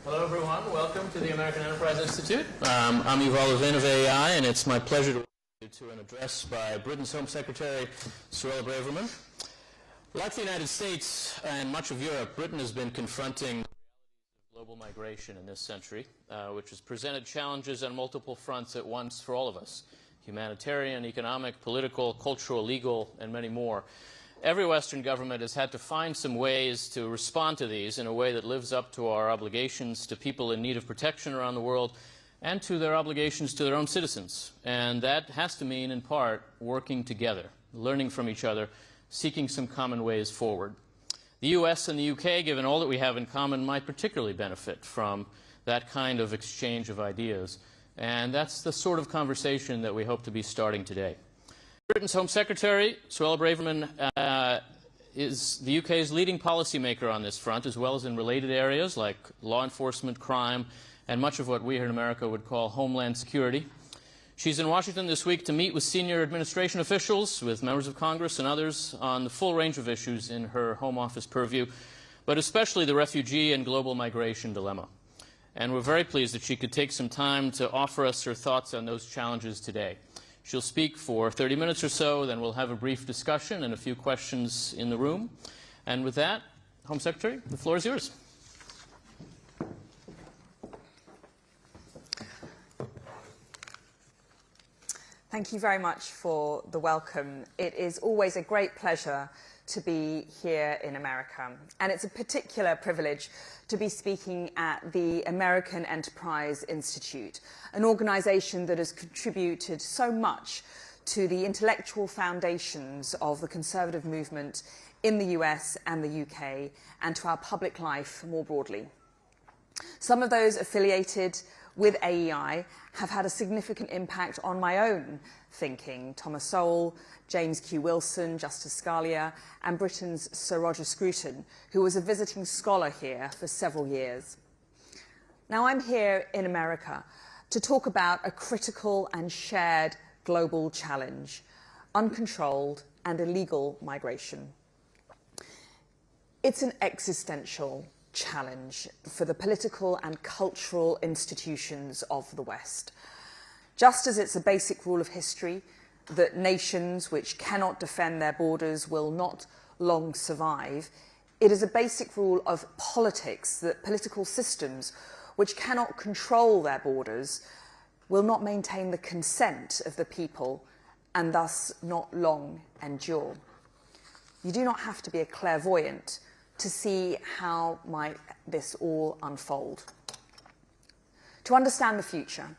Hello, everyone. Welcome to the American Enterprise Institute. I'm Yuval Levin of AEI, and it's my pleasure to welcome you to an address by Britain's Home Secretary, Suella Braverman. Like the United States and much of Europe, Britain has been confronting global migration in this century, which has presented challenges on multiple fronts at once for all of us: humanitarian, economic, political, cultural, legal, and many more. Every Western government has had to find some ways to respond to these in a way that lives up to our obligations to people in need of protection around the world and to their obligations to their own citizens. And that has to mean, in part, working together, learning from each other, seeking some common ways forward. The US and the UK, given all that we have in common, might particularly benefit from that kind of exchange of ideas. And that's the sort of conversation that we hope to be starting today. Britain's Home Secretary, Suella Braverman, is the UK's leading policymaker on this front, as well as in related areas like law enforcement, crime, and much of what we here in America would call homeland security. She's in Washington this week to meet with senior administration officials, with members of Congress and others on the full range of issues in her Home Office purview, but especially the refugee and global migration dilemma. And we're very pleased that she could take some time to offer us her thoughts on those challenges today. She'll speak for 30 minutes or so, then we'll have a brief discussion and a few questions in the room. And with that, Home Secretary, the floor is yours. Thank you very much for the welcome. It is always a great pleasure to be here in America, and it's a particular privilege to be speaking at the American Enterprise Institute, an organization that has contributed so much to the intellectual foundations of the conservative movement in the US and the UK, and to our public life more broadly. Some of those affiliated with AEI have had a significant impact on my own thinking: Thomas Sowell, James Q. Wilson, Justice Scalia, and Britain's Sir Roger Scruton, who was a visiting scholar here for several years. Now, I'm here in America to talk about a critical and shared global challenge: uncontrolled and illegal migration. It's an existential challenge for the political and cultural institutions of the West. Just as it's a basic rule of history that nations which cannot defend their borders will not long survive, it is a basic rule of politics that political systems which cannot control their borders will not maintain the consent of the people and thus not long endure. You do not have to be a clairvoyant to see how might this all unfold. To understand the future,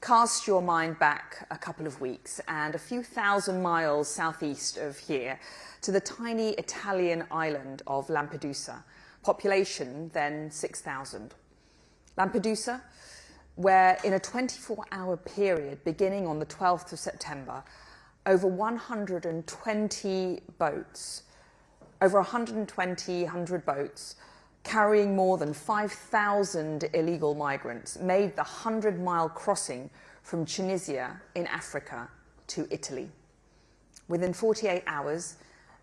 cast your mind back a couple of weeks and a few thousand miles southeast of here to the tiny Italian island of Lampedusa, population then 6,000. Lampedusa, where in a 24-hour period beginning on the 12th of September, over 120 boats carrying more than 5,000 illegal migrants made the 100-mile crossing from Tunisia in Africa to Italy. Within 48 hours,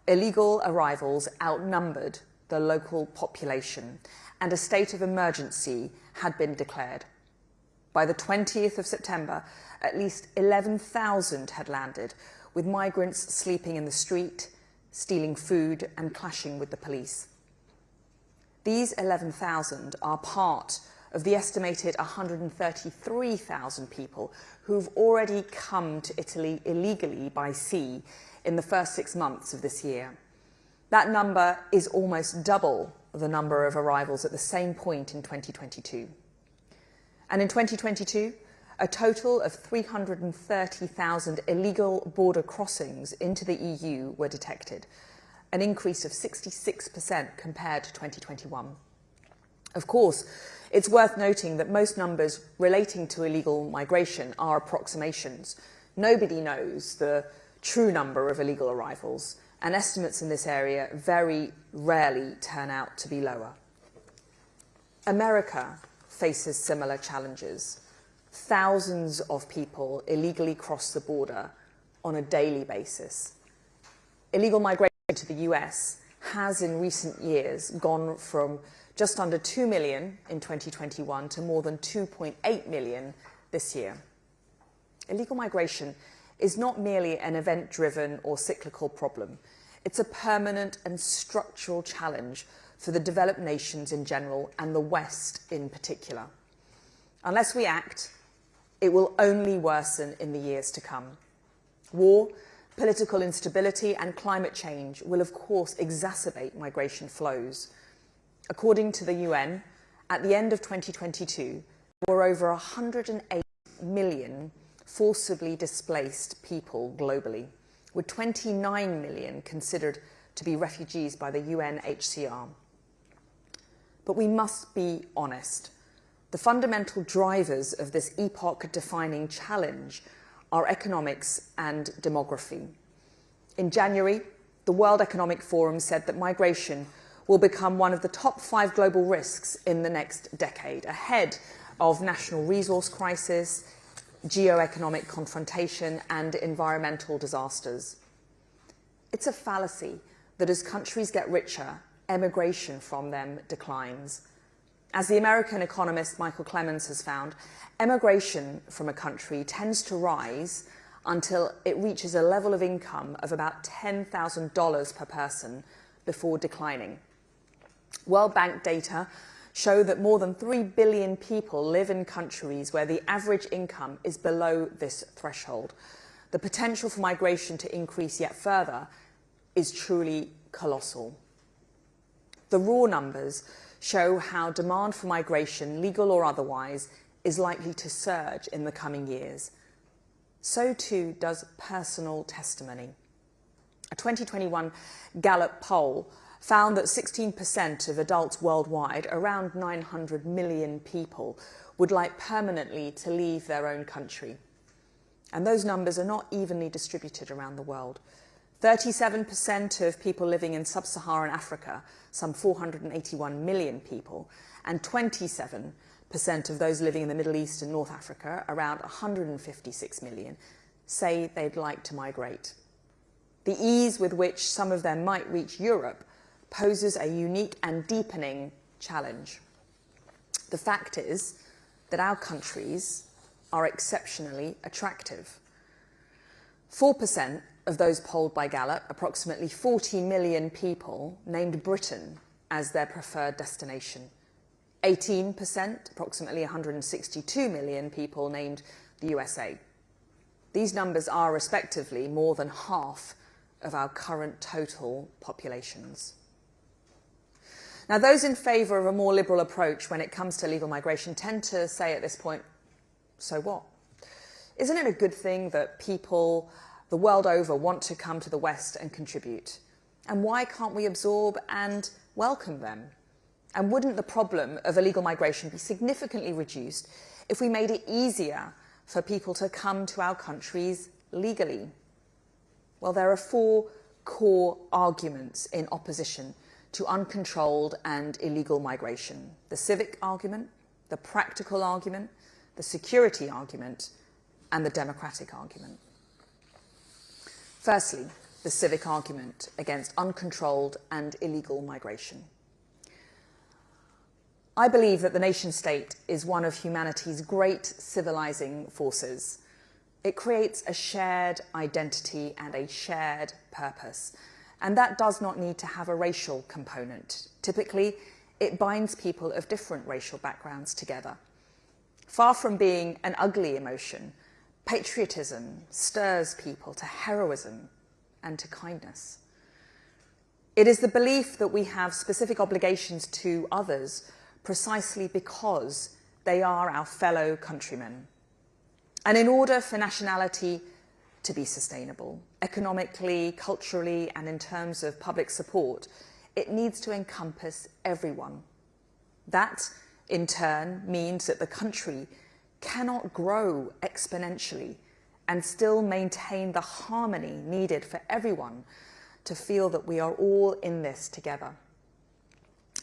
illegal arrivals outnumbered the local population, and a state of emergency had been declared. By the 20th of September, at least 11,000 had landed, with migrants sleeping in the street, stealing food, and clashing with the police. These 11,000 are part of the estimated 133,000 people who've already come to Italy illegally by sea in the first 6 months of this year. That number is almost double the number of arrivals at the same point in 2022. And in 2022, a total of 330,000 illegal border crossings into the EU were detected, an increase of 66% compared to 2021. Of course, it's worth noting that most numbers relating to illegal migration are approximations. Nobody knows the true number of illegal arrivals, and estimates in this area very rarely turn out to be lower. America faces similar challenges. Thousands of people illegally cross the border on a daily basis. Illegal migration to the US has in recent years gone from just under 2 million in 2021 to more than 2.8 million this year. Illegal migration is not merely an event-driven or cyclical problem. It's a permanent and structural challenge for the developed nations in general and the West in particular. Unless we act, it will only worsen in the years to come. War, political instability and climate change will of course exacerbate migration flows. According to the UN, at the end of 2022, there were over 108 million forcibly displaced people globally, with 29 million considered to be refugees by the UNHCR. But we must be honest. The fundamental drivers of this epoch-defining challenge are economics and demography. In January, the World Economic Forum said that migration will become one of the top 5 global risks in the next decade, ahead of national resource crisis, geo-economic confrontation and environmental disasters. It's a fallacy that as countries get richer, emigration from them declines. As the American economist Michael Clemens has found, emigration from a country tends to rise until it reaches a level of income of about $10,000 per person before declining. World Bank data show that more than 3 billion people live in countries where the average income is below this threshold. The potential for migration to increase yet further is truly colossal. The raw numbers show how demand for migration, legal or otherwise, is likely to surge in the coming years. So too does personal testimony. A 2021 Gallup poll found that 16% of adults worldwide, around 900 million people, would like permanently to leave their own country. And those numbers are not evenly distributed around the world. 37% of people living in sub-Saharan Africa, some 481 million people, and 27% of those living in the Middle East and North Africa, around 156 million, say they'd like to migrate. The ease with which some of them might reach Europe poses a unique and deepening challenge. The fact is that our countries are exceptionally attractive. 4% of those polled by Gallup, approximately 40 million people, named Britain as their preferred destination. 18%, approximately 162 million people, named the USA. These numbers are respectively more than half of our current total populations. Now, those in favour of a more liberal approach when it comes to legal migration tend to say at this point, so what? Isn't it a good thing that people the world over want to come to the West and contribute? And why can't we absorb and welcome them? And wouldn't the problem of illegal migration be significantly reduced if we made it easier for people to come to our countries legally? Well, there are 4 core arguments in opposition to uncontrolled and illegal migration: the civic argument, the practical argument, the security argument, and the democratic argument. Firstly, the civic argument against uncontrolled and illegal migration. I believe that the nation-state is one of humanity's great civilizing forces. It creates a shared identity and a shared purpose, and that does not need to have a racial component. Typically, it binds people of different racial backgrounds together. Far from being an ugly emotion, patriotism stirs people to heroism and to kindness. It is the belief that we have specific obligations to others precisely because they are our fellow countrymen. And in order for nationality to be sustainable, economically, culturally, and in terms of public support, it needs to encompass everyone. That, in turn, means that the country cannot grow exponentially and still maintain the harmony needed for everyone to feel that we are all in this together.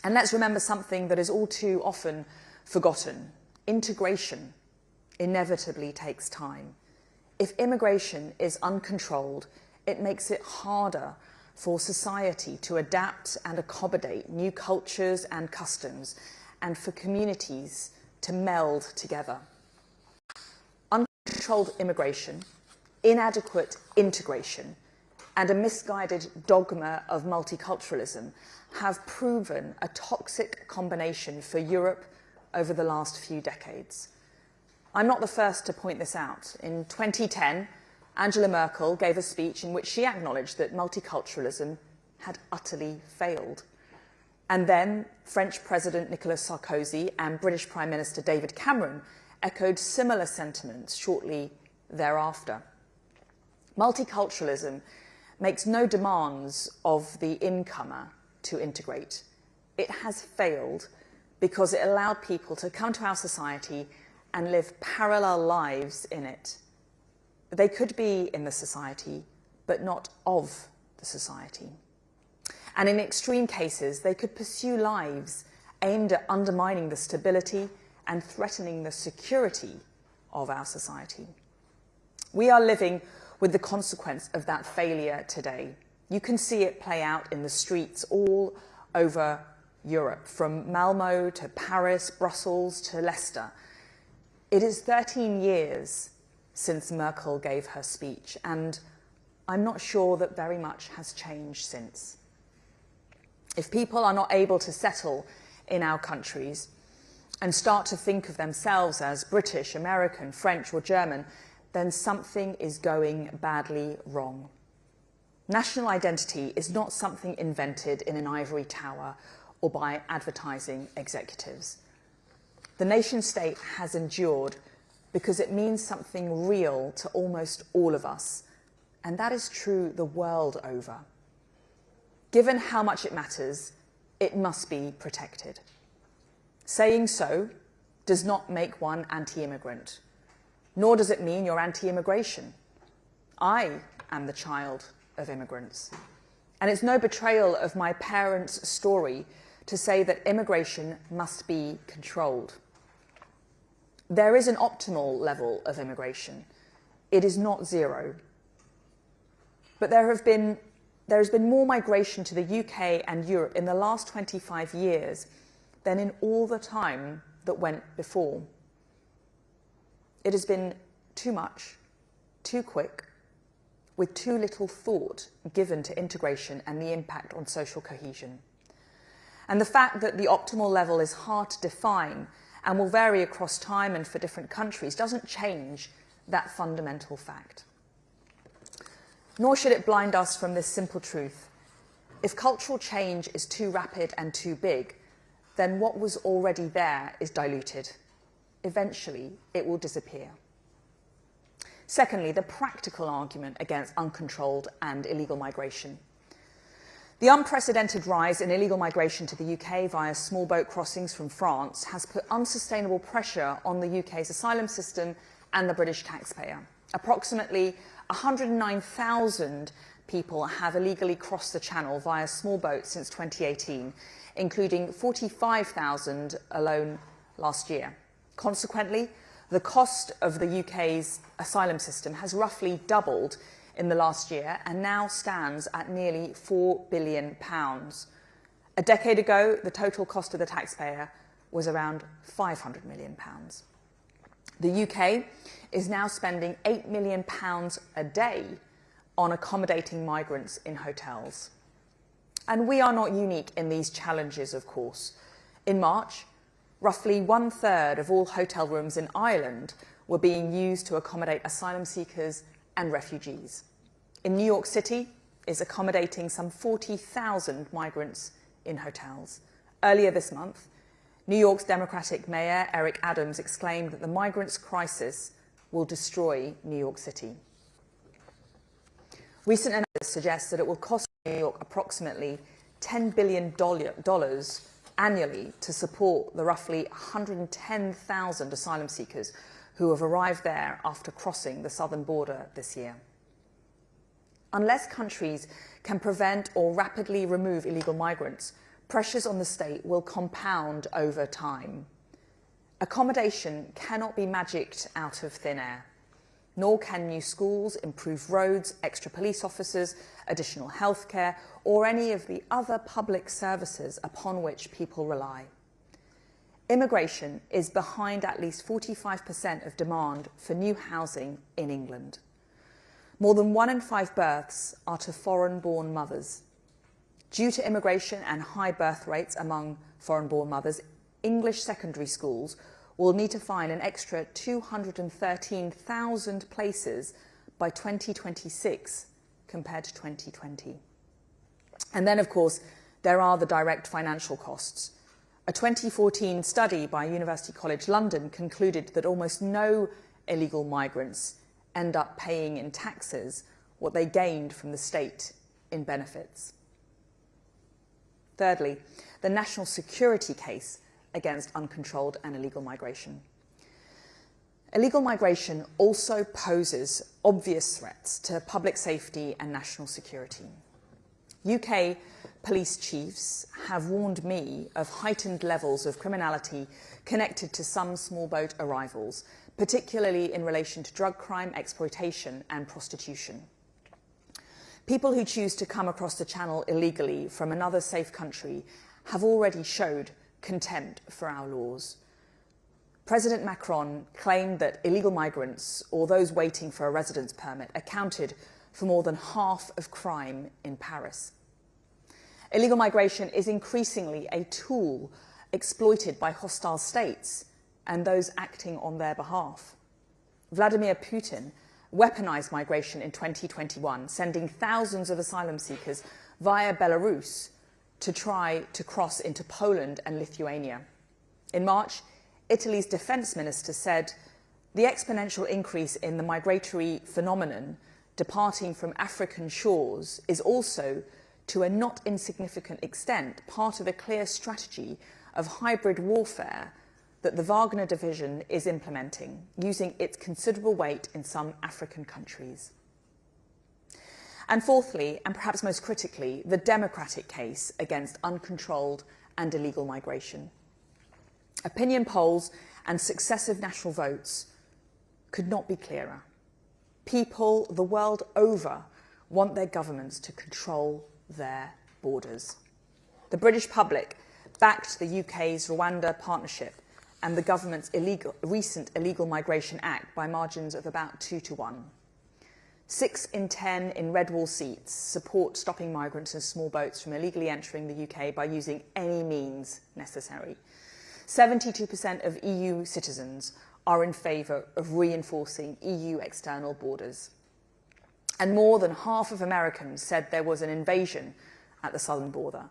And let's remember something that is all too often forgotten. Integration inevitably takes time. If immigration is uncontrolled, it makes it harder for society to adapt and accommodate new cultures and customs, and for communities to meld together. Uncontrolled immigration, inadequate integration, and a misguided dogma of multiculturalism have proven a toxic combination for Europe over the last few decades. I'm not the first to point this out. In 2010, Angela Merkel gave a speech in which she acknowledged that multiculturalism had utterly failed. And then French President Nicolas Sarkozy and British Prime Minister David Cameron echoed similar sentiments shortly thereafter. Multiculturalism makes no demands of the incomer to integrate. It has failed because it allowed people to come to our society and live parallel lives in it. They could be in the society, but not of the society. And in extreme cases, they could pursue lives aimed at undermining the stability and threatening the security of our society. We are living with the consequence of that failure today. You can see it play out in the streets all over Europe, from Malmo to Paris, Brussels to Leicester. It is 13 years since Merkel gave her speech, and I'm not sure that very much has changed since. If people are not able to settle in our countries and start to think of themselves as British, American, French or German, then something is going badly wrong. National identity is not something invented in an ivory tower or by advertising executives. The nation state has endured because it means something real to almost all of us, and that is true the world over. Given how much it matters, it must be protected. Saying so does not make one anti-immigrant, nor does it mean you're anti-immigration. I am the child of immigrants, and it's no betrayal of my parents' story to say that immigration must be controlled. There is an optimal level of immigration. It is not zero. But there has been more migration to the UK and Europe in the last 25 years than in all the time that went before. It has been too much, too quick, with too little thought given to integration and the impact on social cohesion. And the fact that the optimal level is hard to define and will vary across time and for different countries doesn't change that fundamental fact. Nor should it blind us from this simple truth. If cultural change is too rapid and too big, then what was already there is diluted. Eventually, it will disappear. Secondly, the practical argument against uncontrolled and illegal migration. The unprecedented rise in illegal migration to the UK via small boat crossings from France has put unsustainable pressure on the UK's asylum system and the British taxpayer. Approximately 109,000 people have illegally crossed the Channel via small boats since 2018, including 45,000 alone last year. Consequently, the cost of the UK's asylum system has roughly doubled in the last year and now stands at nearly £4 billion. A decade ago, the total cost of the taxpayer was around £500 million. The UK is now spending £8 million a day on accommodating migrants in hotels. And we are not unique in these challenges, of course. In March, roughly 1/3 of all hotel rooms in Ireland were being used to accommodate asylum seekers and refugees. In New York City is accommodating some 40,000 migrants in hotels. Earlier this month, New York's Democratic Mayor Eric Adams exclaimed that the migrants' crisis will destroy New York City. Recent analysis suggests that it will cost New York approximately $10 billion annually to support the roughly 110,000 asylum seekers who have arrived there after crossing the southern border this year. Unless countries can prevent or rapidly remove illegal migrants, pressures on the state will compound over time. Accommodation cannot be magicked out of thin air. Nor can new schools, improved roads, extra police officers, additional healthcare, or any of the other public services upon which people rely. Immigration is behind at least 45% of demand for new housing in England. More than 1 in 5 births are to foreign-born mothers. Due to immigration and high birth rates among foreign-born mothers, English secondary schools will need to find an extra 213,000 places by 2026 compared to 2020. And then, of course, there are the direct financial costs. A 2014 study by University College London concluded that almost no illegal migrants end up paying in taxes what they gained from the state in benefits. Thirdly, the national security case against uncontrolled and illegal migration. Illegal migration also poses obvious threats to public safety and national security. UK police chiefs have warned me of heightened levels of criminality connected to some small boat arrivals, particularly in relation to drug crime, exploitation and prostitution. People who choose to come across the Channel illegally from another safe country have already showed contempt for our laws. President Macron claimed that illegal migrants, or those waiting for a residence permit, accounted for more than half of crime in Paris. Illegal migration is increasingly a tool exploited by hostile states and those acting on their behalf. Vladimir Putin weaponized migration in 2021, sending thousands of asylum seekers via Belarus to try to cross into Poland and Lithuania. In March, Italy's defense minister said the exponential increase in the migratory phenomenon departing from African shores is also, to a not insignificant extent, part of a clear strategy of hybrid warfare that the Wagner division is implementing, using its considerable weight in some African countries. And fourthly, and perhaps most critically, the democratic case against uncontrolled and illegal migration. Opinion polls and successive national votes could not be clearer. People the world over want their governments to control their borders. The British public backed the UK's Rwanda partnership and the government's recent Illegal Migration Act by margins of about 2-1. 6 in 10 in red wall seats support stopping migrants and small boats from illegally entering the UK by using any means necessary. 72% of EU citizens are in favour of reinforcing EU external borders. And more than half of Americans said there was an invasion at the southern border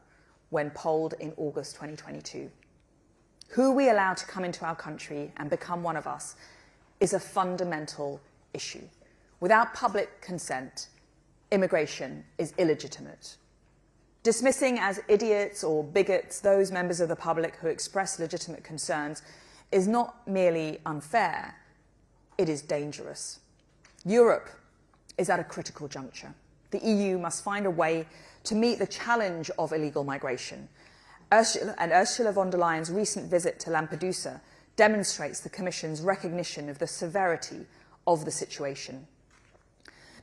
when polled in August 2022. Who we allow to come into our country and become one of us is a fundamental issue. Without public consent, immigration is illegitimate. Dismissing as idiots or bigots those members of the public who express legitimate concerns is not merely unfair, it is dangerous. Europe is at a critical juncture. The EU must find a way to meet the challenge of illegal migration. Ursula von der Leyen's recent visit to Lampedusa demonstrates the Commission's recognition of the severity of the situation.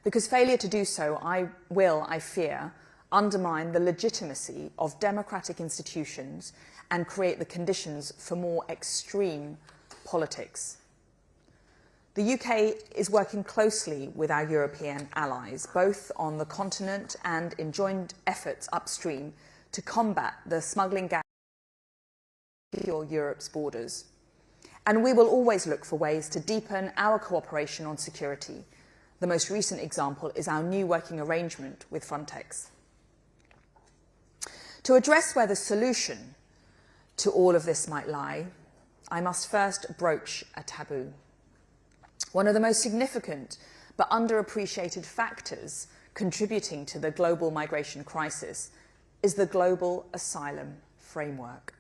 Because failure to do so will, I fear, undermine the legitimacy of democratic institutions and create the conditions for more extreme politics. The UK is working closely with our European allies, both on the continent and in joint efforts upstream to combat the smuggling gang secure Europe's borders. And we will always look for ways to deepen our cooperation on security. The most recent example is our new working arrangement with Frontex. To address where the solution to all of this might lie, I must first broach a taboo. One of the most significant but underappreciated factors contributing to the global migration crisis is the global asylum framework.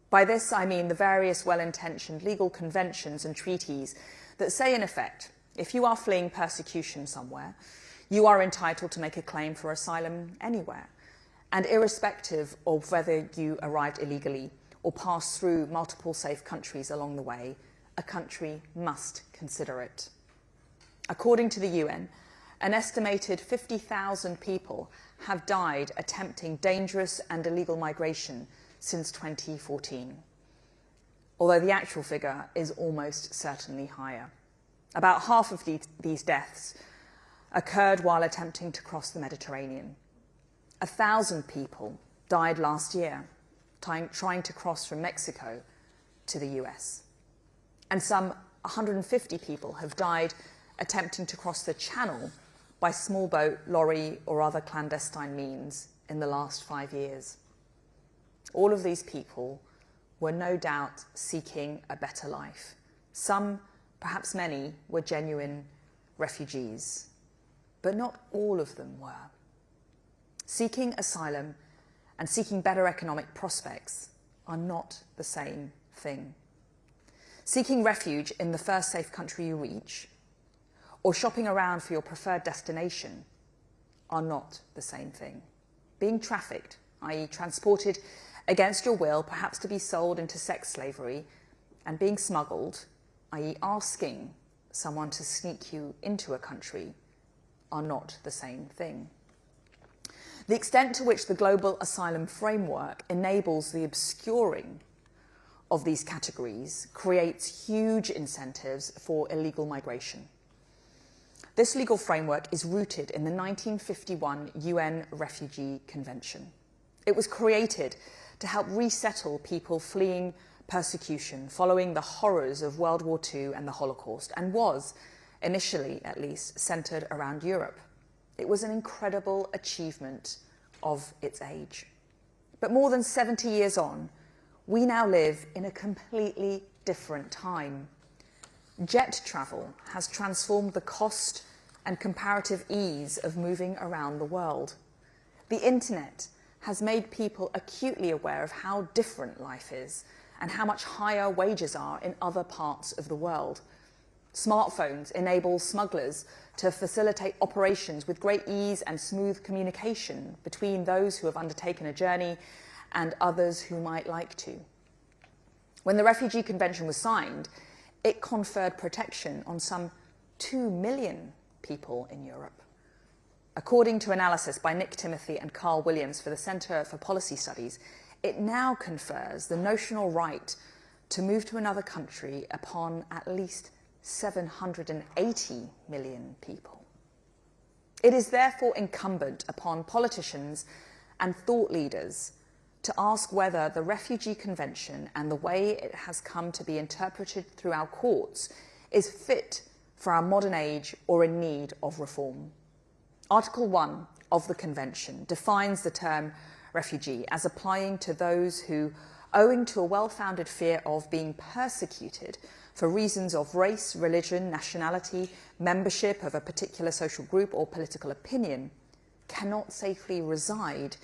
By this, I mean the various well-intentioned legal conventions and treaties that say, in effect, if you are fleeing persecution somewhere, you are entitled to make a claim for asylum anywhere. And irrespective of whether you arrived illegally or passed through multiple safe countries along the way, a country must consider it. According to the UN, an estimated 50,000 people have died attempting dangerous and illegal migration since 2014, although the actual figure is almost certainly higher. About half of these deaths occurred while attempting to cross the Mediterranean. 1,000 people died last year trying to cross from Mexico to the US. And some 150 people have died attempting to cross the Channel by small boat, lorry, or other clandestine means in the last 5 years. All of these people were no doubt seeking a better life. Some, perhaps many, were genuine refugees, but not all of them were. Seeking asylum and seeking better economic prospects are not the same thing. Seeking refuge in the first safe country you reach, or shopping around for your preferred destination, are not the same thing. Being trafficked, i.e. transported against your will, perhaps to be sold into sex slavery, and being smuggled, i.e. asking someone to sneak you into a country, are not the same thing. The extent to which the global asylum framework enables the obscuring of these categories creates huge incentives for illegal migration. This legal framework is rooted in the 1951 UN Refugee Convention. It was created to help resettle people fleeing persecution following the horrors of World War II and the Holocaust, and was, initially at least, centred around Europe. It was an incredible achievement of its age. But more than 70 years on, we now live in a completely different time. Jet travel has transformed the cost and comparative ease of moving around the world. The internet has made people acutely aware of how different life is and how much higher wages are in other parts of the world. Smartphones enable smugglers to facilitate operations with great ease and smooth communication between those who have undertaken a journey and others who might like to. When the Refugee Convention was signed, it conferred protection on some 2 million people in Europe. According to analysis by Nick Timothy and Carl Williams for the Centre for Policy Studies, it now confers the notional right to move to another country upon at least 780 million people. It is therefore incumbent upon politicians and thought leaders to ask whether the Refugee Convention and the way it has come to be interpreted through our courts is fit for our modern age or in need of reform. Article 1 of the Convention defines the term refugee as applying to those who, owing to a well-founded fear of being persecuted for reasons of race, religion, nationality, membership of a particular social group or political opinion, cannot safely reside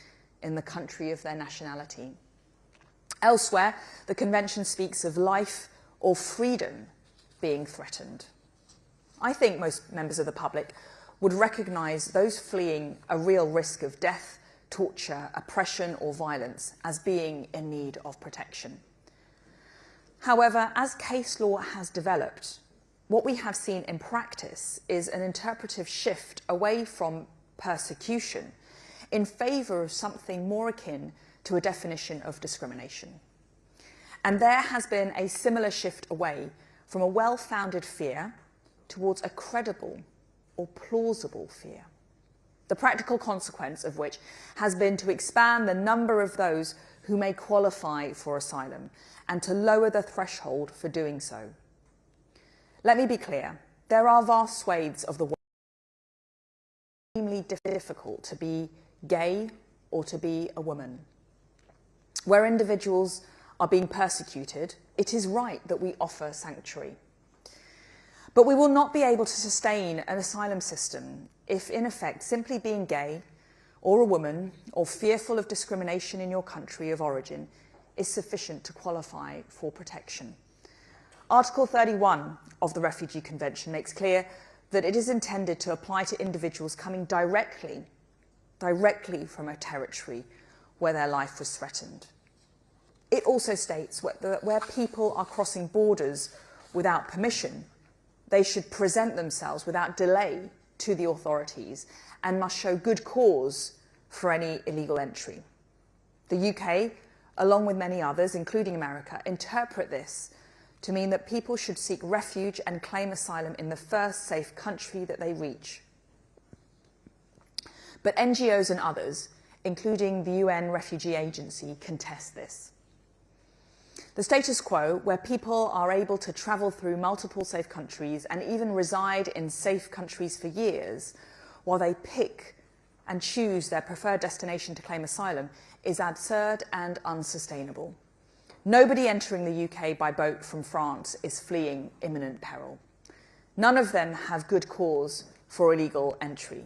in the country of their nationality. Elsewhere, the Convention speaks of life or freedom being threatened. I think most members of the public would recognise those fleeing a real risk of death, torture, oppression or violence as being in need of protection. However, as case law has developed, what we have seen in practice is an interpretive shift away from persecution in favour of something more akin to a definition of discrimination. And there has been a similar shift away from a well-founded fear towards a credible or plausible fear, the practical consequence of which has been to expand the number of those who may qualify for asylum and to lower the threshold for doing so. Let me be clear, there are vast swathes of the world where it is extremely difficult to be gay or to be a woman. Where individuals are being persecuted, it is right that we offer sanctuary. But we will not be able to sustain an asylum system if, in effect, simply being gay or a woman or fearful of discrimination in your country of origin is sufficient to qualify for protection. Article 31 of the Refugee Convention makes clear that it is intended to apply to individuals coming directly from a territory where their life was threatened. It also states that where people are crossing borders without permission, they should present themselves without delay to the authorities and must show good cause for any illegal entry. The UK, along with many others, including America, interpret this to mean that people should seek refuge and claim asylum in the first safe country that they reach. But NGOs and others, including the UN Refugee Agency, contest this. The status quo, where people are able to travel through multiple safe countries and even reside in safe countries for years while they pick and choose their preferred destination to claim asylum, is absurd and unsustainable. Nobody entering the UK by boat from France is fleeing imminent peril. None of them have good cause for illegal entry.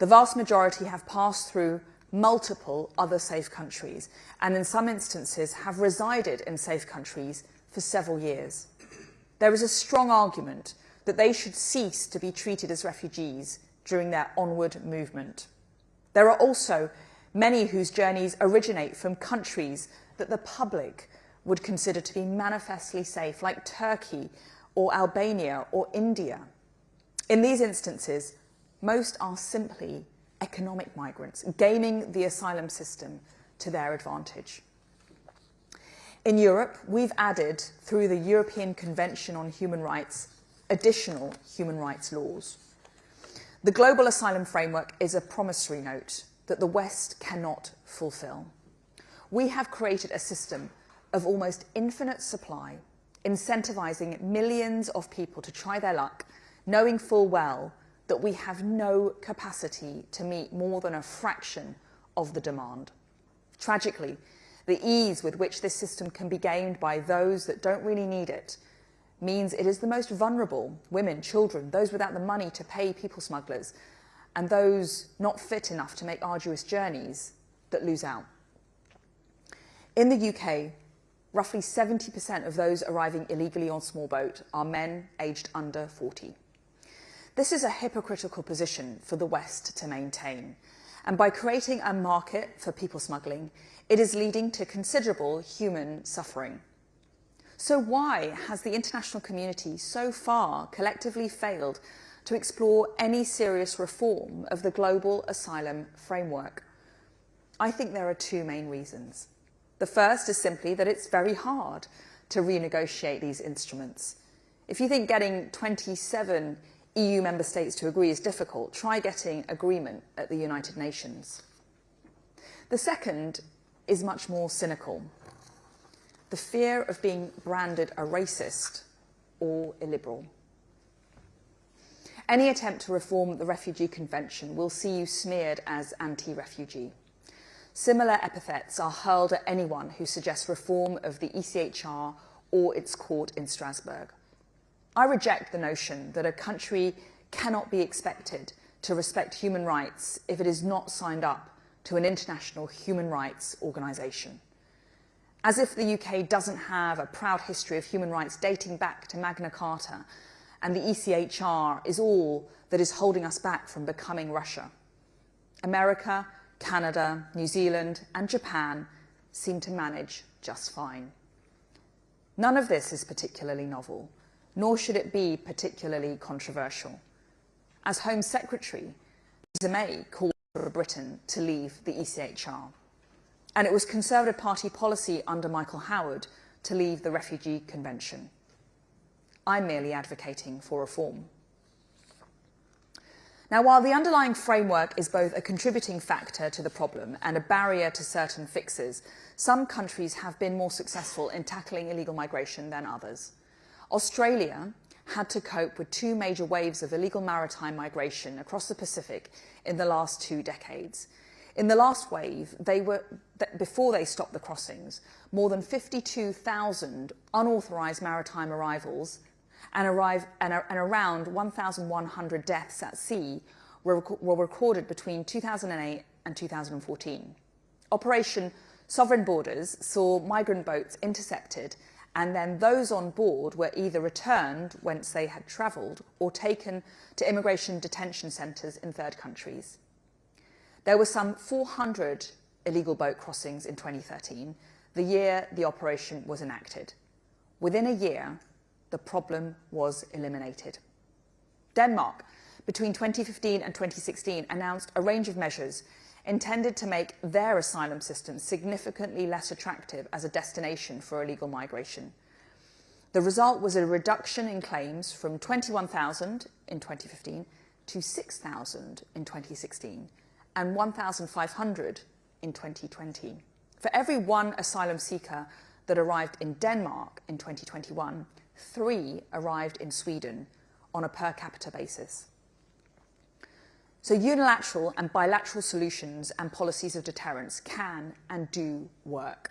The vast majority have passed through multiple other safe countries and in some instances have resided in safe countries for several years. There is a strong argument that they should cease to be treated as refugees during their onward movement. There are also many whose journeys originate from countries that the public would consider to be manifestly safe, like Turkey or Albania or India. In these instances, most are simply economic migrants, gaming the asylum system to their advantage. In Europe, we've added, through the European Convention on Human Rights, additional human rights laws. The global asylum framework is a promissory note that the West cannot fulfill. We have created a system of almost infinite supply, incentivizing millions of people to try their luck, knowing full well that we have no capacity to meet more than a fraction of the demand. Tragically, the ease with which this system can be gained by those that don't really need it means it is the most vulnerable, women, children, those without the money to pay people smugglers, and those not fit enough to make arduous journeys that lose out. In the UK, roughly 70% of those arriving illegally on small boat are men aged under 40. This is a hypocritical position for the West to maintain, and by creating a market for people smuggling, it is leading to considerable human suffering. So why has the international community so far collectively failed to explore any serious reform of the global asylum framework? I think there are two main reasons. The first is simply that it's very hard to renegotiate these instruments. If you think getting 27 EU member states to agree is difficult, try getting agreement at the United Nations. The second is much more cynical. The fear of being branded a racist or illiberal. Any attempt to reform the Refugee Convention will see you smeared as anti-refugee. Similar epithets are hurled at anyone who suggests reform of the ECHR or its court in Strasbourg. I reject the notion that a country cannot be expected to respect human rights if it is not signed up to an international human rights organisation. As if the UK doesn't have a proud history of human rights dating back to Magna Carta, and the ECHR is all that is holding us back from becoming Russia. America, Canada, New Zealand and Japan seem to manage just fine. None of this is particularly novel, nor should it be particularly controversial. As Home Secretary, Theresa May called for Britain to leave the ECHR, and it was Conservative Party policy under Michael Howard to leave the Refugee Convention. I'm merely advocating for reform. Now, while the underlying framework is both a contributing factor to the problem and a barrier to certain fixes, some countries have been more successful in tackling illegal migration than others. Australia had to cope with two major waves of illegal maritime migration across the Pacific in the last 2 decades. In the last wave, before they stopped the crossings, more than 52,000 unauthorised maritime arrivals and around 1,100 deaths at sea were recorded between 2008 and 2014. Operation Sovereign Borders saw migrant boats intercepted, and then those on board were either returned whence they had travelled or taken to immigration detention centres in third countries. There were some 400 illegal boat crossings in 2013, the year the operation was enacted. Within a year, the problem was eliminated. Denmark, between 2015 and 2016, announced a range of measures intended to make their asylum system significantly less attractive as a destination for illegal migration. The result was a reduction in claims from 21,000 in 2015 to 6,000 in 2016 and 1,500 in 2020. For every one asylum seeker that arrived in Denmark in 2021, 3 arrived in Sweden on a per capita basis. So unilateral and bilateral solutions and policies of deterrence can and do work.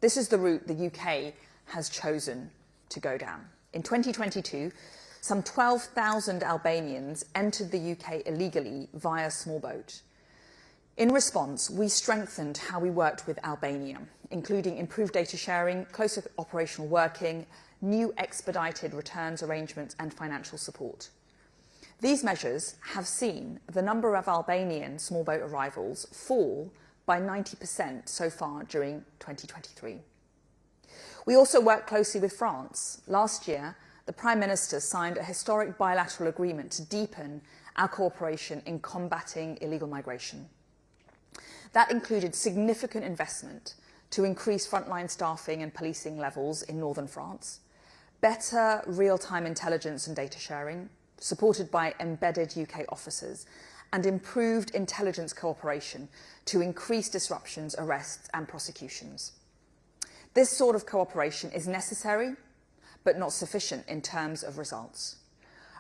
This is the route the UK has chosen to go down. In 2022, some 12,000 Albanians entered the UK illegally via small boat. In response, we strengthened how we worked with Albania, including improved data sharing, closer operational working, new expedited returns arrangements and financial support. These measures have seen the number of Albanian small boat arrivals fall by 90% so far during 2023. We also work closely with France. Last year, the Prime Minister signed a historic bilateral agreement to deepen our cooperation in combating illegal migration. That included significant investment to increase frontline staffing and policing levels in northern France, better real-time intelligence and data sharing, supported by embedded UK officers, and improved intelligence cooperation to increase disruptions, arrests and prosecutions. This sort of cooperation is necessary, but not sufficient in terms of results.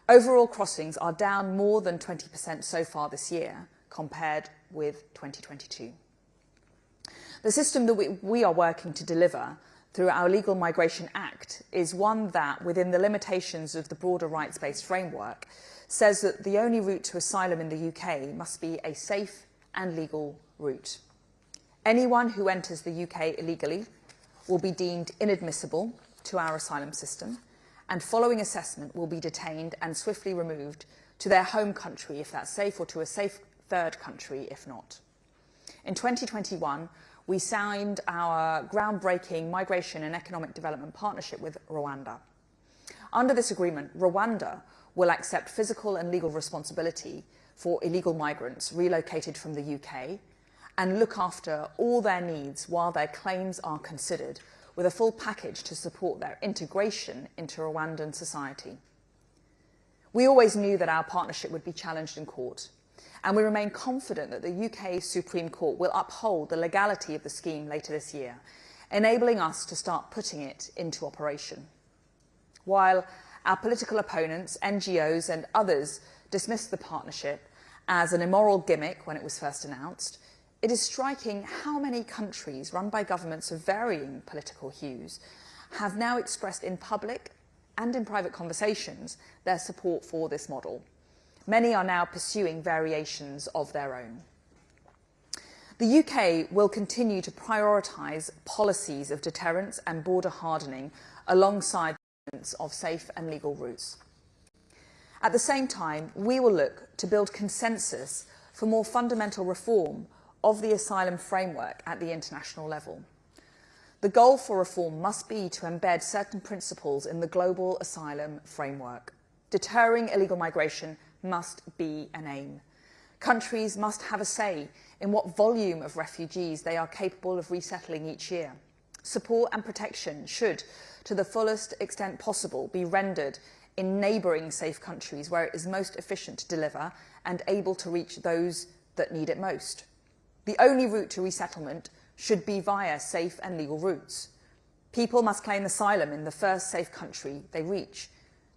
Overall crossings are down more than 20% so far this year, compared with 2022. The system that we are working to deliver through our Legal Migration Act is one that, within the limitations of the broader rights-based framework, says that the only route to asylum in the UK must be a safe and legal route. Anyone who enters the UK illegally will be deemed inadmissible to our asylum system, and following assessment will be detained and swiftly removed to their home country if that's safe, or to a safe third country if not. In 2021, we signed our groundbreaking migration and economic development partnership with Rwanda. Under this agreement, Rwanda will accept physical and legal responsibility for illegal migrants relocated from the UK and look after all their needs while their claims are considered, with a full package to support their integration into Rwandan society. We always knew that our partnership would be challenged in court, and we remain confident that the UK Supreme Court will uphold the legality of the scheme later this year, enabling us to start putting it into operation. While our political opponents, NGOs and others dismissed the partnership as an immoral gimmick when it was first announced, it is striking how many countries run by governments of varying political hues have now expressed in public and in private conversations their support for this model. Many are now pursuing variations of their own. The UK will continue to prioritise policies of deterrence and border hardening alongside of safe and legal routes. At the same time, we will look to build consensus for more fundamental reform of the asylum framework at the international level. The goal for reform must be to embed certain principles in the global asylum framework. Deterring illegal migration must be an aim. Countries must have a say in what volume of refugees they are capable of resettling each year. Support and protection should, to the fullest extent possible, be rendered in neighbouring safe countries where it is most efficient to deliver and able to reach those that need it most. The only route to resettlement should be via safe and legal routes. People must claim asylum in the first safe country they reach.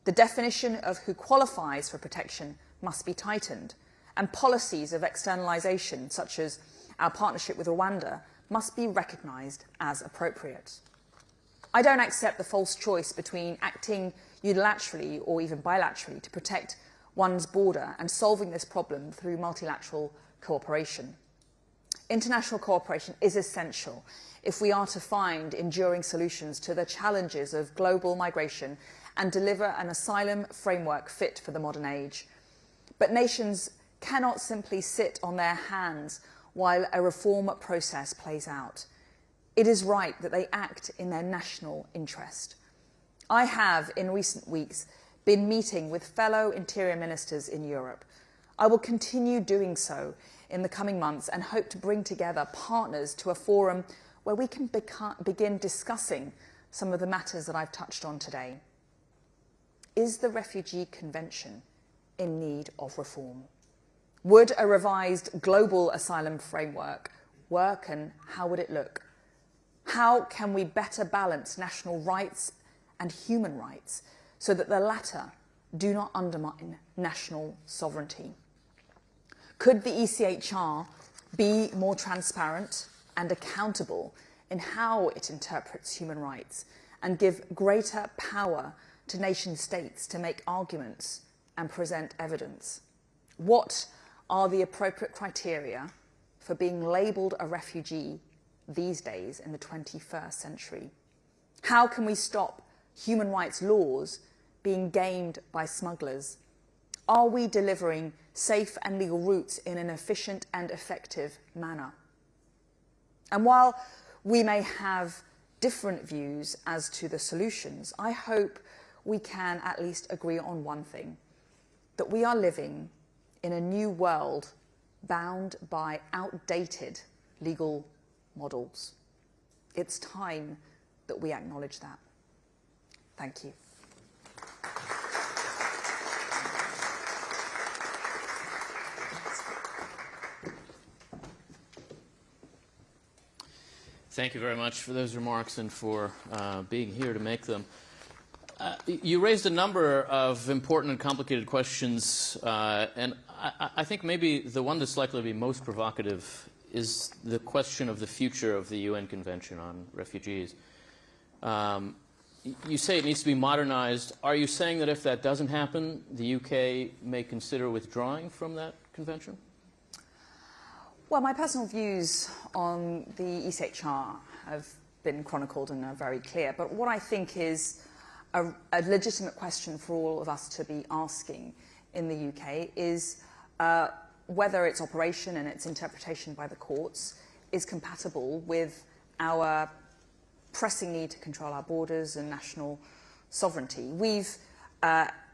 The definition of who qualifies for protection must be tightened, and policies of externalisation, such as our partnership with Rwanda, must be recognised as appropriate. I don't accept the false choice between acting unilaterally or even bilaterally to protect one's border and solving this problem through multilateral cooperation. International cooperation is essential if we are to find enduring solutions to the challenges of global migration and deliver an asylum framework fit for the modern age. But nations cannot simply sit on their hands while a reform process plays out. It is right that they act in their national interest. I have, in recent weeks, been meeting with fellow interior ministers in Europe. I will continue doing so in the coming months and hope to bring together partners to a forum where we can begin discussing some of the matters that I've touched on today. Is the Refugee Convention in need of reform? Would a revised global asylum framework work, and how would it look? How can we better balance national rights and human rights so that the latter do not undermine national sovereignty? Could the ECHR be more transparent and accountable in how it interprets human rights and give greater power to nation states to make arguments and present evidence? What are the appropriate criteria for being labelled a refugee these days in the 21st century? How can we stop human rights laws being gamed by smugglers? Are we delivering safe and legal routes in an efficient and effective manner? And while we may have different views as to the solutions, I hope we can at least agree on one thing: that we are living in a new world bound by outdated legal models. It's time that we acknowledge that. Thank you. Thank you very much for those remarks and for being here to make them. You raised a number of important and complicated questions, and I think maybe the one that's likely to be most provocative is the question of the future of the UN Convention on Refugees. You say it needs to be modernized. Are you saying that if that doesn't happen, the UK may consider withdrawing from that convention? Well, my personal views on the ECHR have been chronicled and are very clear, but what I think is a legitimate question for all of us to be asking in the UK is whether its operation and its interpretation by the courts is compatible with our pressing need to control our borders and national sovereignty. We've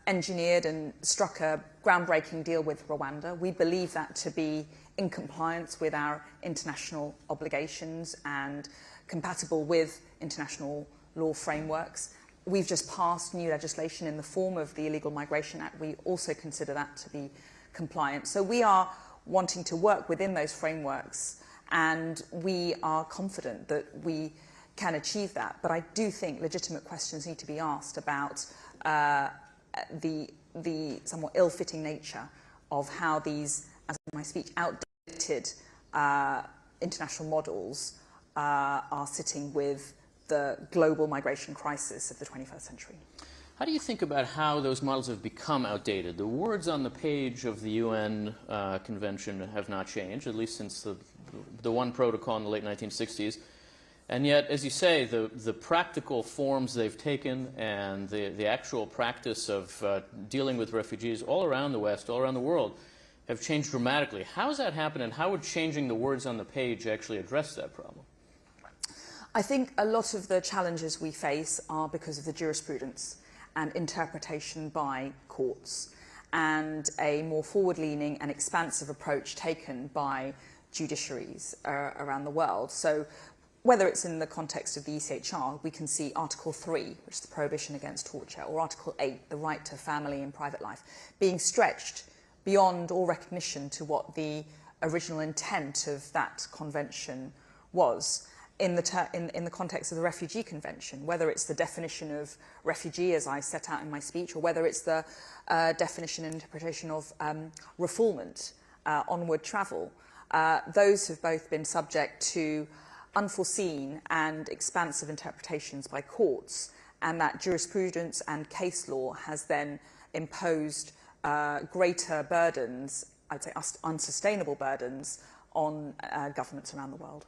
engineered and struck a groundbreaking deal with Rwanda. We believe that to be in compliance with our international obligations and compatible with international law frameworks. We've just passed new legislation in the form of the Illegal Migration Act. We also consider that to be compliant. So we are wanting to work within those frameworks, and we are confident that we can achieve that. But I do think legitimate questions need to be asked about the somewhat ill-fitting nature of how these, as in my speech, outdated international models are sitting with the global migration crisis of the 21st century. How do you think about how those models have become outdated? The words on the page of the UN Convention have not changed, at least since the one protocol in the late 1960s. And yet, as you say, the practical forms they've taken and the actual practice of dealing with refugees all around the West, all around the world, have changed dramatically. How has that happened, and how would changing the words on the page actually address that problem? I think a lot of the challenges we face are because of the jurisprudence and interpretation by courts, and a more forward-leaning and expansive approach taken by judiciaries around the world. So whether it's in the context of the ECHR, we can see Article 3, which is the prohibition against torture, or Article 8, the right to family and private life, being stretched beyond all recognition to what the original intent of that convention was. In the context of the Refugee Convention, whether it's the definition of refugee, as I set out in my speech, or whether it's the definition and interpretation of refoulement, onward travel, those have both been subject to unforeseen and expansive interpretations by courts, and that jurisprudence and case law has then imposed greater burdens, I'd say unsustainable burdens, on governments around the world.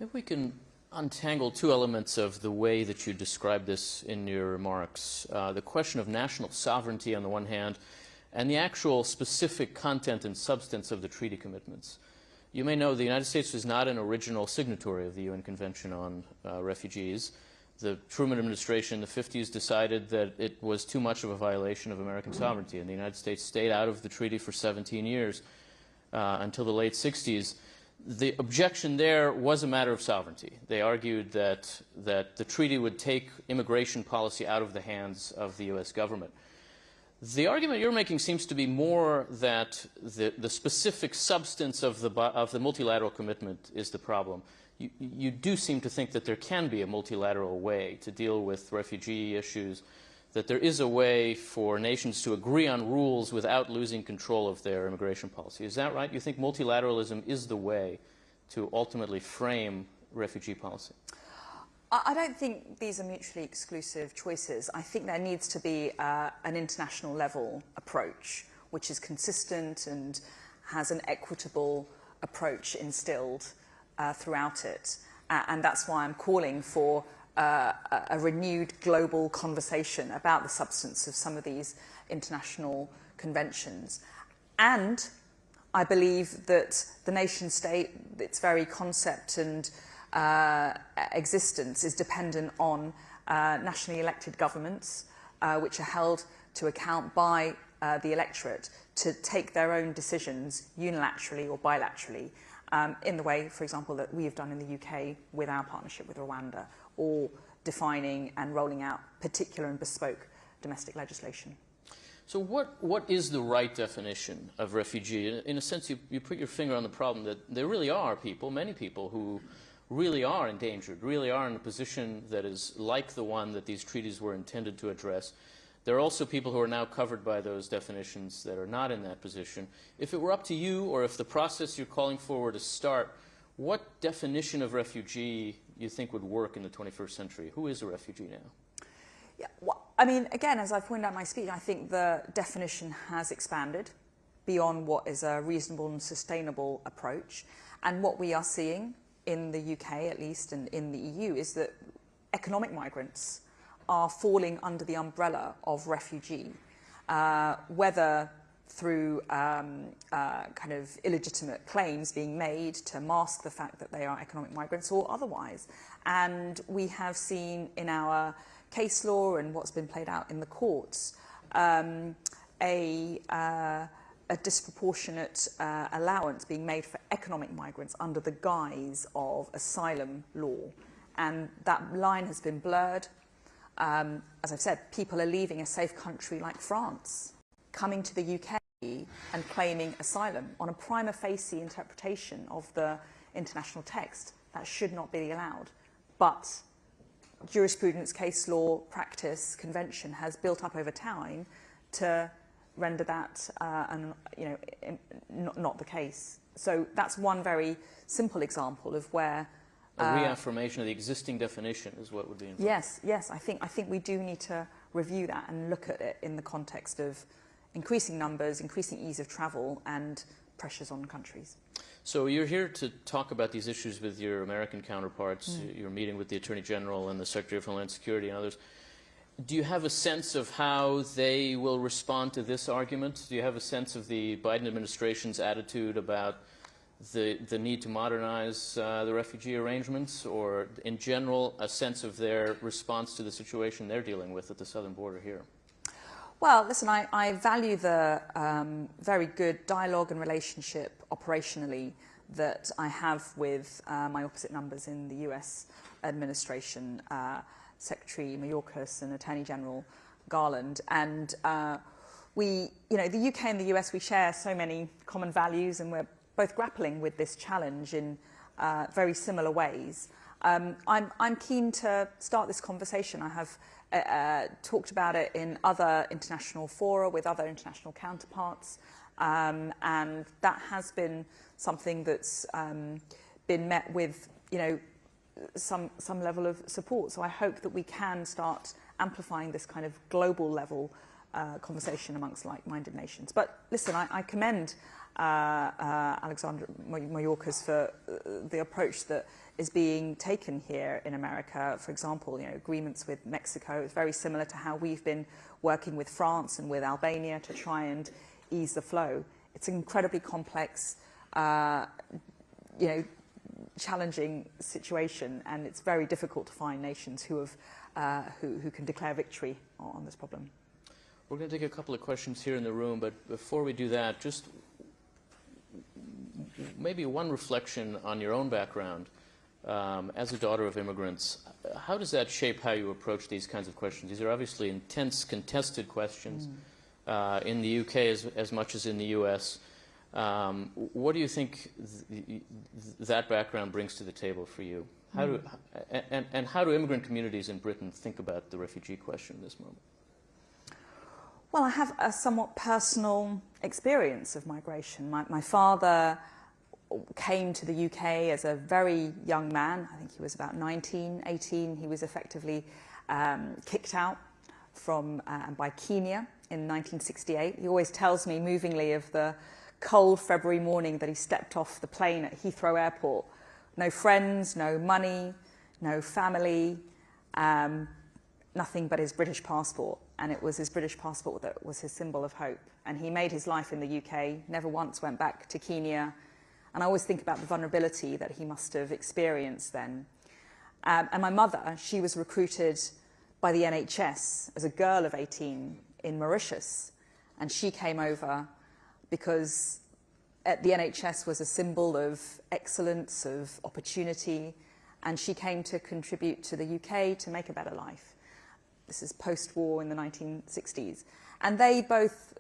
Maybe we can untangle two elements of the way that you describe this in your remarks. The question of national sovereignty on the one hand, and the actual specific content and substance of the treaty commitments. You may know the United States was not an original signatory of the UN Convention on Refugees. The Truman administration in the 50s decided that it was too much of a violation of American sovereignty, and the United States stayed out of the treaty for 17 years until the late 60s. The objection there was a matter of sovereignty. They argued that the treaty would take immigration policy out of the hands of the U.S. government. The argument you're making seems to be more that the specific substance of the multilateral commitment is the problem. You do seem to think that there can be a multilateral way to deal with refugee issues, that there is a way for nations to agree on rules without losing control of their immigration policy. Is that right? You think multilateralism is the way to ultimately frame refugee policy? I don't think these are mutually exclusive choices. I think there needs to be an international level approach which is consistent and has an equitable approach instilled throughout it. And that's why I'm calling for a renewed global conversation about the substance of some of these international conventions. And I believe that the nation state, its very concept and existence is dependent on nationally elected governments which are held to account by the electorate to take their own decisions unilaterally or bilaterally in the way, for example, that we have done in the UK with our partnership with Rwanda, or defining and rolling out particular and bespoke domestic legislation. So what is the right definition of refugee? In a sense, you put your finger on the problem that there really are people, many people, who really are endangered, really are in a position that is like the one that these treaties were intended to address. There are also people who are now covered by those definitions that are not in that position. If it were up to you, or if the process you're calling for were to start, what definition of refugee you think would work in the 21st century? Who is a refugee now? Yeah, well, I mean, again, as I pointed out in my speech, I think the definition has expanded beyond what is a reasonable and sustainable approach. And what we are seeing in the UK, at least, and in the EU, is that economic migrants are falling under the umbrella of refugee, whether through kind of illegitimate claims being made to mask the fact that they are economic migrants or otherwise. And we have seen in our case law and what's been played out in the courts a disproportionate allowance being made for economic migrants under the guise of asylum law. And that line has been blurred. As I've said, people are leaving a safe country like France, coming to the UK and claiming asylum on a prima facie interpretation of the international text. That should not be allowed. But jurisprudence, case law, practice, convention has built up over time to render that not the case. So that's one very simple example of where a reaffirmation of the existing definition is what would be involved. Yes. I think we do need to review that and look at it in the context of increasing numbers, increasing ease of travel, and pressures on countries. So you're here to talk about these issues with your American counterparts. You're meeting with the Attorney General and the Secretary of Homeland Security and others. Do you have a sense of how they will respond to this argument? Do you have a sense of the Biden administration's attitude about the need to modernize the refugee arrangements, or in general a sense of their response to the situation they're dealing with at the southern border here? Well, listen, I value the very good dialogue and relationship operationally that I have with my opposite numbers in the US administration, Secretary Mayorkas and Attorney General Garland. And the UK and the US, we share so many common values, and we're both grappling with this challenge in very similar ways. I'm keen to start this conversation. I have talked about it in other international fora with other international counterparts, and that has been something that's been met with, some level of support. So I hope that we can start amplifying this kind of global level conversation amongst like-minded nations. But listen, I commend Alexandra Mayorkas for the approach that is being taken here in America. For example, agreements with Mexico is very similar to how we've been working with France and with Albania to try and ease the flow. It's incredibly complex. challenging situation, and it's very difficult to find nations who can declare victory on this problem. We're going to take a couple of questions here in the room, but before we do that, just maybe one reflection on your own background as a daughter of immigrants. How does that shape how you approach these kinds of questions? These are obviously intense, contested questions in the UK as much as in the US. What do you think that background brings to the table for you? How do, and how do immigrant communities in Britain think about the refugee question at this moment? Well, I have a somewhat personal experience of migration. My father came to the UK as a very young man. I think he was about 19, 18. He was effectively kicked out from by Kenya in 1968. He always tells me movingly of the cold February morning that he stepped off the plane at Heathrow Airport. No friends, no money, no family, nothing but his British passport. And it was his British passport that was his symbol of hope. And he made his life in the UK, never once went back to Kenya. And I always think about the vulnerability that he must have experienced then. And my mother, she was recruited by the NHS as a girl of 18 in Mauritius. And she came over because the NHS was a symbol of excellence, of opportunity. And she came to contribute to the UK to make a better life. This is post-war in the 1960s. And they both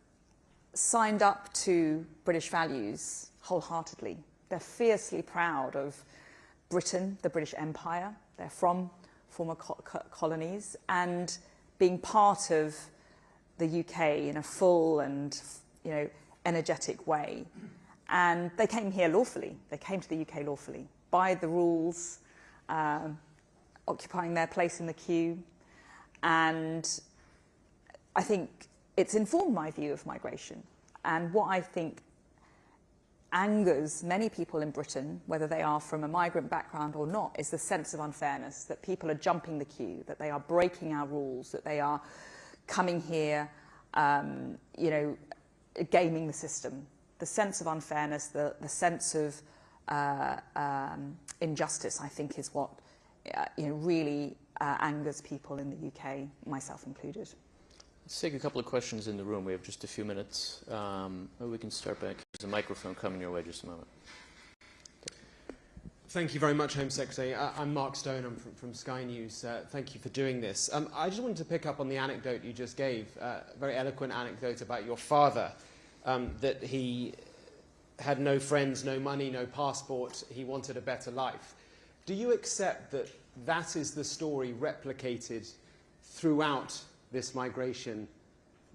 signed up to British values wholeheartedly. They're fiercely proud of Britain, the British Empire. They're from former colonies, and being part of the UK in a full and, energetic way. And they came here lawfully. They came to the UK lawfully, by the rules, occupying their place in the queue. And I think it's informed my view of migration. And what I think angers many people in Britain, whether they are from a migrant background or not, is the sense of unfairness, that people are jumping the queue, that they are breaking our rules, that they are coming here, gaming the system. The sense of unfairness, the sense of injustice, I think, is what really angers people in the UK, myself included. Let's take a couple of questions in the room. We have just a few minutes. We can start back. There's a microphone coming your way just a moment. Thank you very much, Home Secretary. I'm Mark Stone. I'm from Sky News. Thank you for doing this. I just wanted to pick up on the anecdote you just gave, a very eloquent anecdote about your father, that he had no friends, no money, no passport. He wanted a better life. Do you accept that that is the story replicated throughout this migration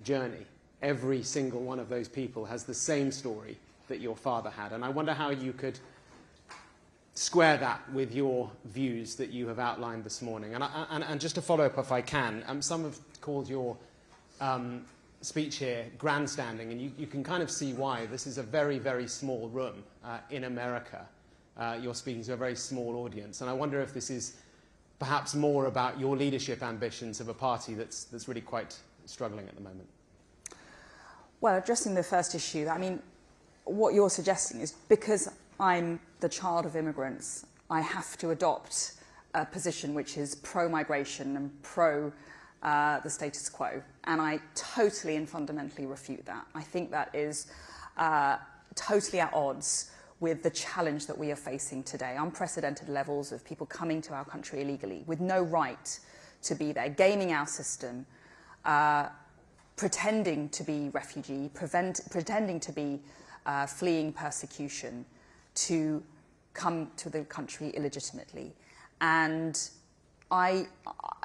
journey? Every single one of those people has the same story that your father had. And I wonder how you could square that with your views that you have outlined this morning. And just to follow up, if I can, some have called your speech here grandstanding, and you can kind of see why. This is a very, very small room in America. You're speaking to a very small audience. And I wonder if this is perhaps more about your leadership ambitions of a party that's really quite struggling at the moment. Well, addressing the first issue, I mean, what you're suggesting is because I'm the child of immigrants, I have to adopt a position which is pro-migration and pro the status quo. And I totally and fundamentally refute that. I think that is totally at odds with the challenge that we are facing today. Unprecedented levels of people coming to our country illegally with no right to be there, gaming our system, pretending to be refugee, pretending to be fleeing persecution, to come to the country illegitimately. And I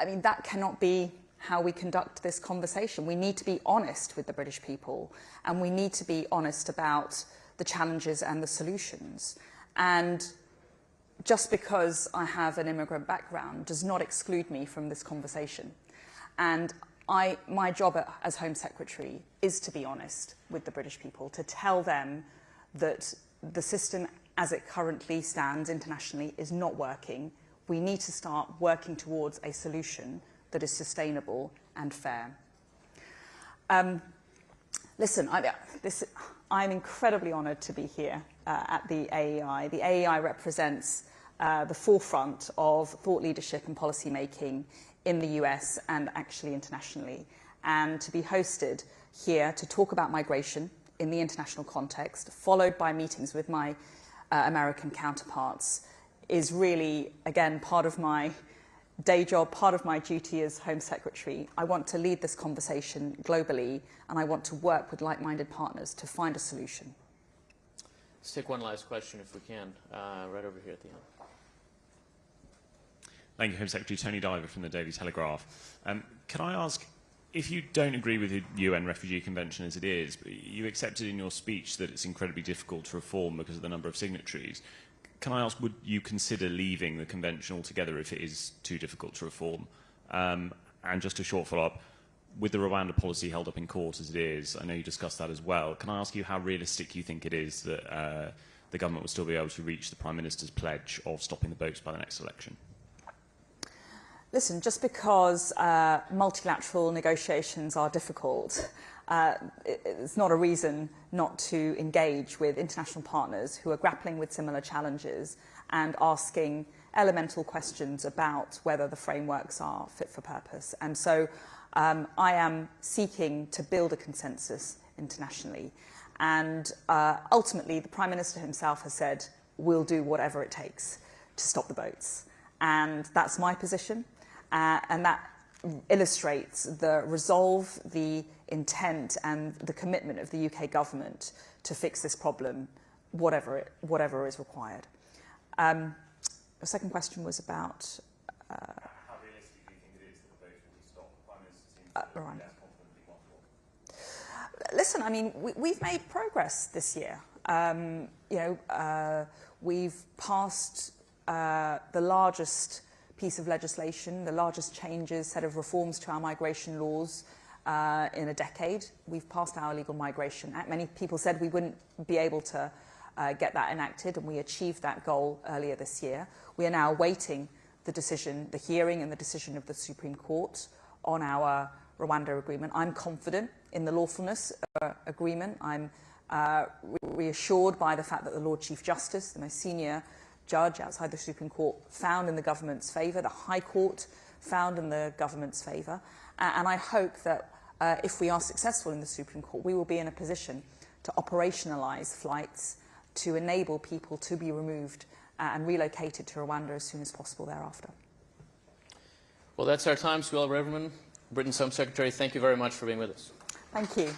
mean, that cannot be how we conduct this conversation. We need to be honest with the British people, and we need to be honest about the challenges and the solutions. And just because I have an immigrant background does not exclude me from this conversation. And my job as Home Secretary is to be honest with the British people, to tell them that the system as it currently stands internationally is not working. We need to start working towards a solution that is sustainable and fair. Listen, I'm incredibly honoured to be here at the AEI. The AEI represents the forefront of thought leadership and policy making in the US and actually internationally. And to be hosted here to talk about migration in the international context, followed by meetings with my American counterparts, is really, again, part of my day job, part of my duty as Home Secretary. I want to lead this conversation globally, and I want to work with like-minded partners to find a solution. Let's take one last question if we can, right over here at the end. Thank you, Home Secretary. Tony Diver from the Daily Telegraph. Can I ask, if you don't agree with the UN Refugee Convention as it is, but you accepted in your speech that it's incredibly difficult to reform because of the number of signatories, can I ask, would you consider leaving the convention altogether if it is too difficult to reform? And just a short follow-up, with the Rwanda policy held up in court as it is, I know you discussed that as well, can I ask you how realistic you think it is that the government will still be able to reach the Prime Minister's pledge of stopping the boats by the next election? Listen, just because multilateral negotiations are difficult, it's not a reason not to engage with international partners who are grappling with similar challenges and asking elemental questions about whether the frameworks are fit for purpose. And so I am seeking to build a consensus internationally. And ultimately, the Prime Minister himself has said, we'll do whatever it takes to stop the boats. And that's my position. And that illustrates the resolve, the intent and the commitment of the UK government to fix this problem, whatever is required. The second question was about... how realistic do you think it is that the boats will be stopped? The Prime Minister seems to be less confident than Listen, I mean, we've made progress this year. We've passed the largest piece of legislation, the largest changes, set of reforms to our migration laws in a decade. We've passed our Illegal Migration Act. Many people said we wouldn't be able to get that enacted, and we achieved that goal earlier this year. We are now awaiting the decision, the hearing and the decision of the Supreme Court on our Rwanda agreement. I'm confident in the lawfulness of the agreement. I'm reassured by the fact that the Lord Chief Justice, the most senior judge outside the Supreme Court, found in the government's favour. The High Court found in the government's favour. And I hope that if we are successful in the Supreme Court, we will be in a position to operationalise flights to enable people to be removed and relocated to Rwanda as soon as possible thereafter. Well, that's our time. Suella Braverman, Britain's Home Secretary, thank you very much for being with us. Thank you.